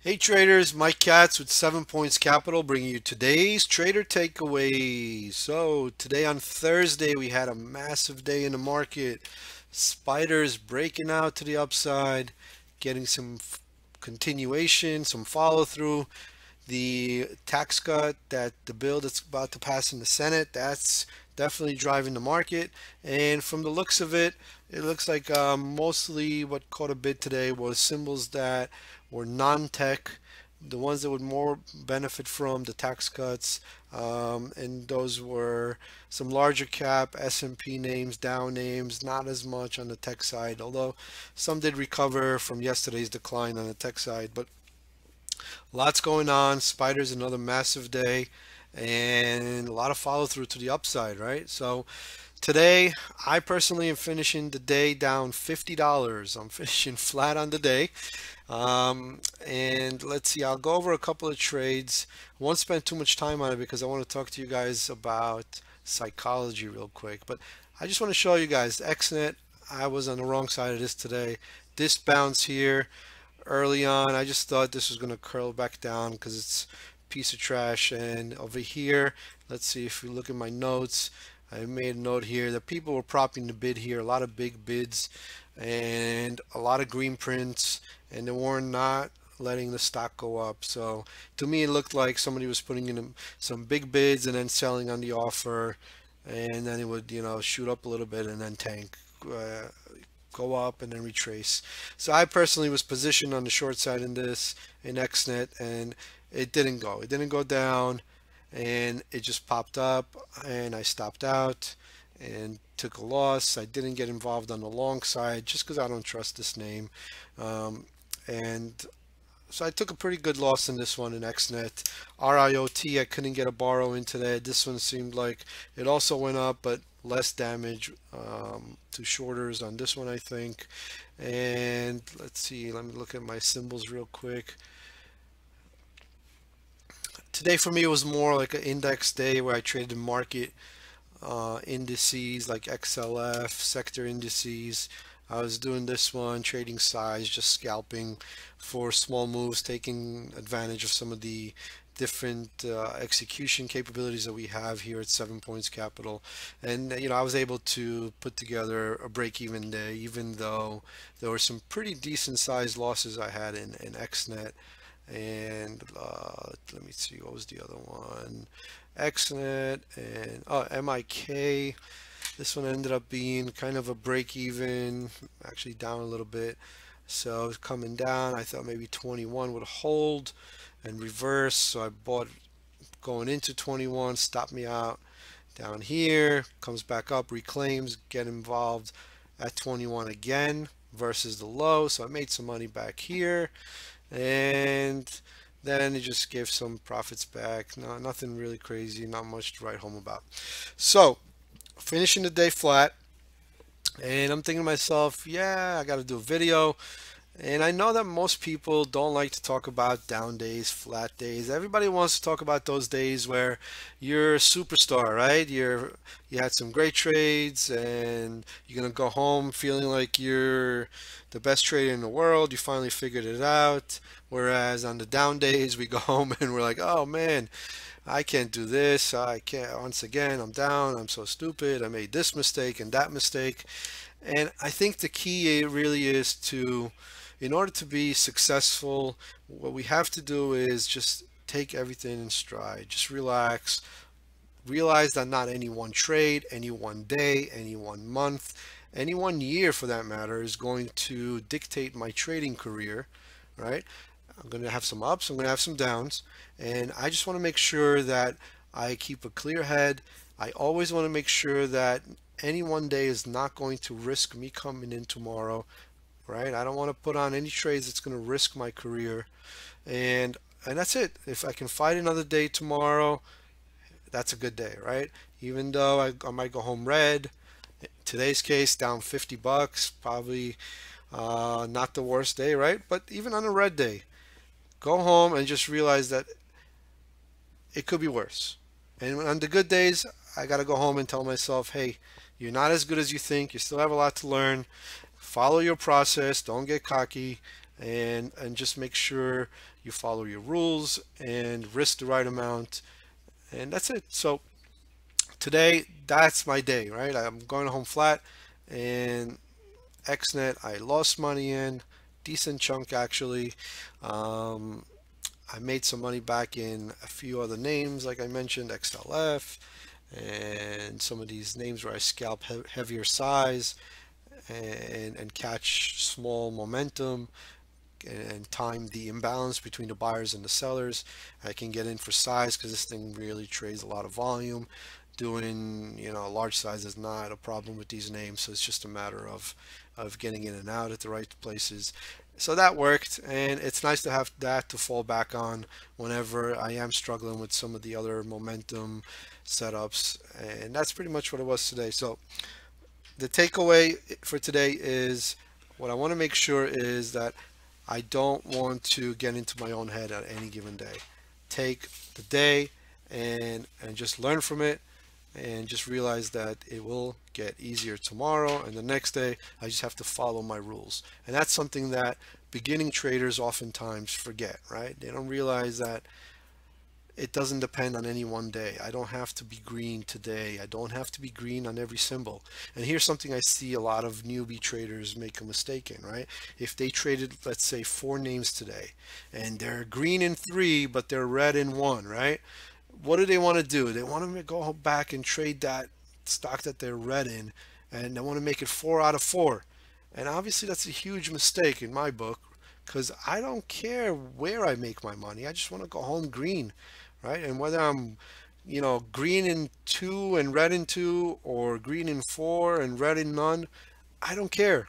Hey traders, Mike Katz with 7 Points Capital bringing you today's trader takeaways. So, today on Thursday, we had a massive day in the market. Spiders breaking out to the upside, getting some continuation, some follow through. The tax cut that the bill that's about to pass in the Senate, that's definitely driving the market. And from the looks of it, it looks like mostly what caught a bid today was symbols that were non-tech, the ones that would more benefit from the tax cuts, and those were some larger cap S&P names, Dow names, not as much on the tech side, although some did recover from yesterday's decline on the tech side. But lots going on. Spiders another massive day, and a lot of follow through to the upside, right? So today, I personally am finishing the day down $50. I'm finishing flat on the day. And let's see, I'll go over a couple of trades. I won't spend too much time on it because I want to talk to you guys about psychology real quick. But I just want to show you guys XNET. I was on the wrong side of this today. This bounce here early on, I just thought this was going to curl back down because it's a piece of trash. And over here, let's see if you look at my notes, I made a note here that people were propping the bid here, a lot of big bids and a lot of green prints, and they were not letting the stock go up. So to me, it looked like somebody was putting in some big bids and then selling on the offer, and then it would, shoot up a little bit and then tank. Go up and then retrace. So I personally was positioned on the short side in this in XNET, and it didn't go. It didn't go down, and it just popped up, and I stopped out and took a loss. I didn't get involved on the long side just because I don't trust this name, and so I took a pretty good loss in this one in XNET. RIOT, I couldn't get a borrow into that. This one seemed like it also went up, but less damage to shorters on this one, I think. And let's see, let me look at my symbols real quick. Today for me it was more like an index day where I traded market indices like XLF, sector indices. I was doing this one, trading size, just scalping for small moves, taking advantage of some of the different execution capabilities that we have here at 7 Points Capital. And I was able to put together a break-even day, even though there were some pretty decent sized losses I had in XNET. And let me see, what was the other one? XNET and MIK. This one ended up being kind of a break even, actually down a little bit. So it's coming down. I thought maybe 21 would hold and reverse. So I bought going into 21, stopped me out down here, comes back up, reclaims, get involved at 21 again versus the low. So I made some money back here, and then it just gave some profits back. No, nothing really crazy, not much to write home about. So finishing the day flat, and I'm thinking to myself, yeah, I got to do a video. And I know that most people don't like to talk about down days, flat days. Everybody wants to talk about those days where you're a superstar, right? You had some great trades and you're gonna go home feeling like you're the best trader in the world. You finally figured it out. Whereas on the down days, we go home and we're like, oh man, I can't do this. I can't. Once again, I'm down. I'm so stupid. I made this mistake and that mistake. And I think the key really is to, in order to be successful, what we have to do is just take everything in stride. Just relax. Realize that not any one trade, any one day, any one month, any one year for that matter is going to dictate my trading career, right? I'm going to have some ups, I'm going to have some downs, and I just want to make sure that I keep a clear head. I always want to make sure that any one day is not going to risk me coming in tomorrow, right? I don't want to put on any trades that's going to risk my career. And that's it. If I can fight another day tomorrow, that's a good day, right? Even though I might go home red, today's case down 50 bucks, probably not the worst day, right? But even on a red day, go home and just realize that it could be worse. And on the good days, I got to go home and tell myself, hey, you're not as good as you think. You still have a lot to learn. Follow your process. Don't get cocky. and just make sure you follow your rules and risk the right amount, and that's it. So today, that's my day, right? I'm going home flat, and XNET I lost money in, decent chunk actually. um, I made some money back in a few other names, like I mentioned, XLF, and some of these names where I scalp heavier size and catch small momentum and time the imbalance between the buyers and the sellers. I can get in for size because this thing really trades a lot of volume. Doing, large size is not a problem with these names, so it's just a matter of getting in and out at the right places. So that worked, and it's nice to have that to fall back on whenever I am struggling with some of the other momentum setups. And that's pretty much what it was today. So the takeaway for today is, what I want to make sure is that I don't want to get into my own head at any given day. Take the day and just learn from it, and just realize that it will get easier tomorrow, and the next day I just have to follow my rules. And that's something that beginning traders oftentimes forget, right? They don't realize that it doesn't depend on any one day. I don't have to be green today. I don't have to be green on every symbol. And here's something I see a lot of newbie traders make a mistake in, right? If they traded, let's say, 4 names today, and they're green in 3, but they're red in 1, right? What do they want to do? They want to go back and trade that stock that they're red in, and they want to make it 4 out of 4. And obviously that's a huge mistake in my book, because I don't care where I make my money. I just want to go home green, right? And whether I'm, green in 2 and red in 2, or green in 4 and red in none, I don't care,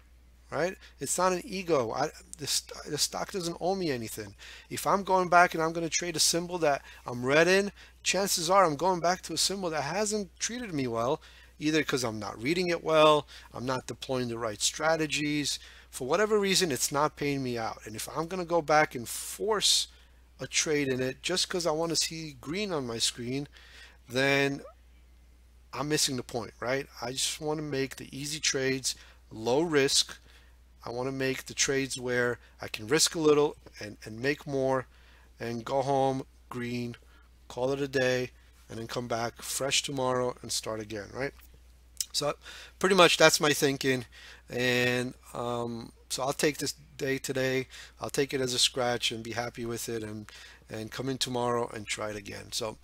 right? It's not an ego. The stock doesn't owe me anything. If I'm going back and I'm going to trade a symbol that I'm red in, chances are I'm going back to a symbol that hasn't treated me well, either because I'm not reading it well, I'm not deploying the right strategies. For whatever reason, it's not paying me out. And if I'm going to go back and force a trade in it just because I want to see green on my screen, then I'm missing the point, right? I just want to make the easy trades, low risk. I want to make the trades where I can risk a little and make more, and go home green, call it a day, and then come back fresh tomorrow and start again, right? So pretty much that's my thinking. And so I'll take this day today, I'll take it as a scratch and be happy with it, and come in tomorrow and try it again. So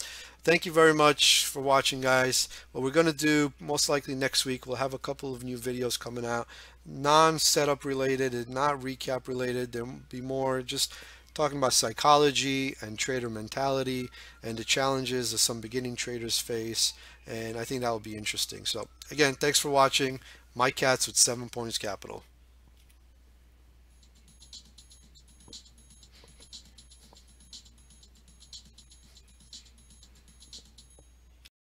thank you very much for watching, guys. What we're going to do most likely next week, we'll have a couple of new videos coming out, non-setup related and not recap related. There'll be more just talking about psychology and trader mentality and the challenges that some beginning traders face, and I think that will be interesting. So again, thanks for watching. Mike Katz with 7 Points Capital.